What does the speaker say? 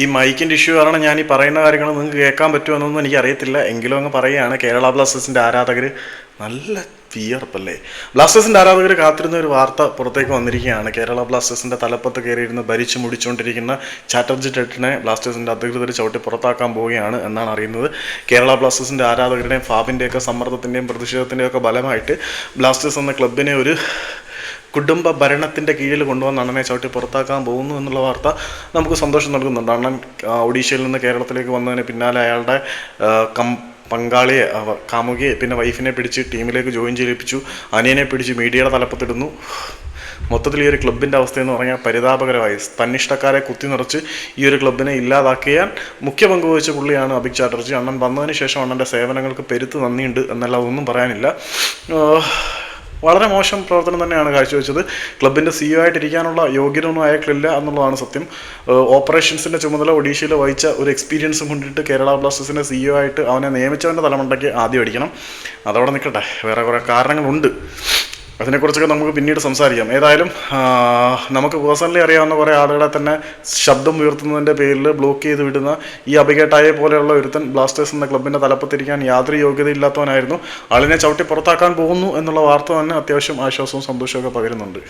ഈ മൈക്കിൻ്റെ ഇഷ്യൂ കാരണം ഞാൻ ഈ പറയുന്ന കാര്യങ്ങൾ നിങ്ങൾക്ക് കേൾക്കാൻ പറ്റുമെന്നൊന്നും എനിക്കറിയത്തില്ല, എങ്കിലും അങ്ങ് പറയുകയാണ്. കേരള ബ്ലാസ്റ്റേഴ്സിൻ്റെ ആരാധകർ നല്ല വിയർപ്പല്ലേ. ബ്ലാസ്റ്റേഴ്സിൻ്റെ ആരാധകർ കാത്തിരുന്ന ഒരു വാർത്ത പുറത്തേക്ക് വന്നിരിക്കുകയാണ്. കേരള ബ്ലാസ്റ്റേഴ്സിൻ്റെ തലപ്പത്ത് കയറിയിരുന്ന് ഭരിച്ചു മുടിച്ചുകൊണ്ടിരിക്കുന്ന ചാറ്റർജി ടെറ്റിനെ ബ്ലാസ്റ്റേഴ്സിൻ്റെ അധികൃതർ ചവിട്ടി പുറത്താക്കാൻ പോവുകയാണ് എന്നാണ് അറിയുന്നത്. കേരള ബ്ലാസ്റ്റേഴ്സിൻ്റെ ആരാധകരുടെയും ഫാബിൻ്റെയൊക്കെ സമ്മർദ്ദത്തിൻ്റെയും പ്രതിഷേധത്തിൻ്റെയും ഒക്കെ ബലമായിട്ട് ബ്ലാസ്റ്റേഴ്സ് എന്ന ക്ലബിനെ ഒരു കുടുംബ ഭരണത്തിൻ്റെ കീഴിൽ കൊണ്ടുവന്ന് അണ്ണനെ ചവിട്ടി പുറത്താക്കാൻ പോകുന്നു എന്നുള്ള വാർത്ത നമുക്ക് സന്തോഷം നൽകുന്നുണ്ട്. അണ്ണൻ ഒഡീഷയിൽ നിന്ന് കേരളത്തിലേക്ക് വന്നതിന് പിന്നാലെ അയാളുടെ പങ്കാളിയെ, കാമുകിയെ, പിന്നെ വൈഫിനെ പിടിച്ച് ടീമിലേക്ക് ജോയിൻ ചെയ്യിപ്പിച്ചു. അനിയനെ പിടിച്ച് മീഡിയയുടെ തലപ്പത്തിടുന്നു. മൊത്തത്തിൽ ഈ ഒരു ക്ലബിൻ്റെ അവസ്ഥയെന്ന് പറഞ്ഞാൽ പരിതാപകരമായി. തന്നിഷ്ടക്കാരെ കുത്തി നിറച്ച് ഈ ഒരു ക്ലബിനെ ഇല്ലാതാക്കിയാൽ മുഖ്യ പങ്ക് വഹിച്ച പുള്ളിയാണ് അഭിക് ചാറ്റർജി. അണ്ണൻ വന്നതിന് ശേഷം അണ്ണൻ്റെ സേവനങ്ങൾക്ക് പെരുത്ത് നന്ദിയുണ്ട് എന്നല്ല, ഒന്നും പറയാനില്ല. വളരെ മോശം പ്രവർത്തനം തന്നെയാണ് കാഴ്ചവെച്ചത്. ക്ലബിൻ്റെ CEO ആയിട്ടിരിക്കാനുള്ള യോഗ്യതയൊന്നും അയാൾക്കില്ല എന്നുള്ളതാണ് സത്യം. ഓപ്പറേഷൻസിൻ്റെ ചുമതല ഒഡീഷയിൽ വഹിച്ച ഒരു എക്സ്പീരിയൻസും കൊണ്ടിട്ട് കേരള ബ്ലാസ്റ്റേഴ്സിൻ്റെ CEO ആയിട്ട് അവനെ നിയമിച്ചവൻ്റെ തലമുണ്ടയ്ക്ക് ആദ്യം അടിക്കണം. അതവിടെ നിൽക്കട്ടെ, വേറെ കുറേ കാരണങ്ങളുണ്ട്, അതിനെക്കുറിച്ചൊക്കെ നമുക്ക് പിന്നീട് സംസാരിക്കാം. ഏതായാലും നമുക്ക് പേഴ്സണലി അറിയാവുന്ന കുറേ ആളുകളെ തന്നെ ശബ്ദം ഉയർത്തുന്നതിൻ്റെ പേരിൽ ബ്ലോക്ക് ചെയ്ത് വിടുന്ന ഈ അഭികേട്ടായെ പോലെയുള്ള ഒരുത്തൻ ബ്ലാസ്റ്റേഴ്സ് എന്ന ക്ലബിൻ്റെ തലപ്പത്തിരിക്കാൻ യാതൊരു യോഗ്യതയില്ലാത്തവനായിരുന്നു. ആളിനെ ചവിട്ടി പുറത്താക്കാൻ പോകുന്നു എന്നുള്ള വാർത്ത തന്നെ അത്യാവശ്യം ആശ്വാസവും സന്തോഷമൊക്കെ പകരുന്നുണ്ട്.